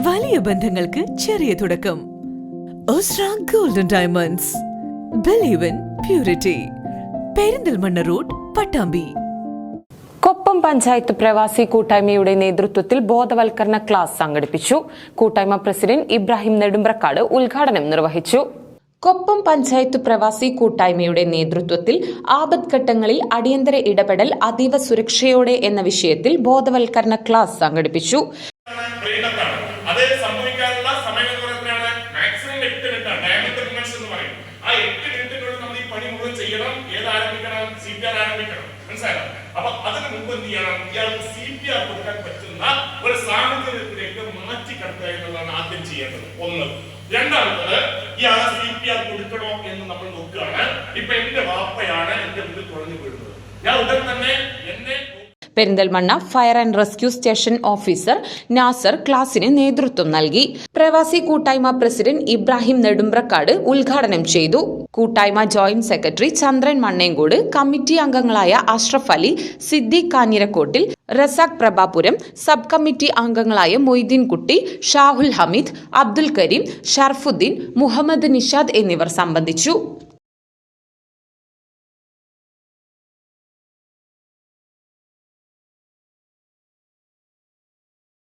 വലിയ ബന്ധങ്ങൾക്ക് ചെറിയ തുടക്കം. Osra golden diamonds. Believe in purity. Perinthalmanna road, Pattambi. Koppam panchayat പ്രവാസി കൂട്ടായ്മയുടെ നേതൃത്വത്തിൽ ബോധവൽക്കരണ ക്ലാസ് സംഘടിപ്പിച്ചു. കൂട്ടായ്മ പ്രസിഡന്റ് ഇബ്രാഹിം നെടുമ്പ്രക്കാട് ഉദ്ഘാടനം നിർവഹിച്ചു. കൊപ്പം പഞ്ചായത്ത് പ്രവാസി കൂട്ടായ്മയുടെ നേതൃത്വത്തിൽ ആപത്ഘട്ടങ്ങളിൽ അടിയന്തര ഇടപെടൽ അതീവ സുരക്ഷയോടെ എന്ന വിഷയത്തിൽ ബോധവൽക്കരണ ക്ലാസ് സംഘടിപ്പിച്ചു. അപ്പൊ അതിന് മുമ്പ് എന്ത് ചെയ്യണം? ഇയാൾക്ക് CPR കൊടുക്കാൻ പറ്റുന്ന ഒരു സാഹചര്യത്തിലേക്ക് മാറ്റി കിടത്തുക എന്നുള്ളതാണ് ആദ്യം ചെയ്യേണ്ടത്. ഒന്ന്. രണ്ടാമത്, ഇയാളെ CPR കൊടുക്കണോ എന്ന് നമ്മൾ നോക്കുകയാണ്. ഇപ്പൊ എന്റെ വാപ്പയാണ് എന്റെ മുന്നിൽ തുറന്നു വീഴുന്നത്. ഞാൻ ഉടൻ തന്നെ എന്നെ Perinthalmanna fire and rescue station officer Nasar ക്ലാസിന് നേതൃത്വം നൽകി. പ്രവാസി കൂട്ടായ്മ പ്രസിഡന്റ് ഇബ്രാഹിം നെടുമ്പ്രക്കാട് ഉദ്ഘാടനം ചെയ്തു. കൂട്ടായ്മ ജോയിന്റ് സെക്രട്ടറി ചന്ദ്രൻ മണ്ണേങ്കോട്, കമ്മിറ്റി അംഗങ്ങളായ അഷ്റഫ് അലി, സിദ്ദീഖ് കാഞ്ഞിരക്കോട്ടിൽ, റസാഖ് പ്രഭാപുരം, സബ് കമ്മിറ്റി അംഗങ്ങളായ മൊയ്തീൻ കുട്ടി, ഷാഹുൽ ഹമീദ്, അബ്ദുൽ കരീം, ഷർഫുദ്ദീൻ, മുഹമ്മദ് നിഷാദ് എന്നിവർ സംബന്ധിച്ചു.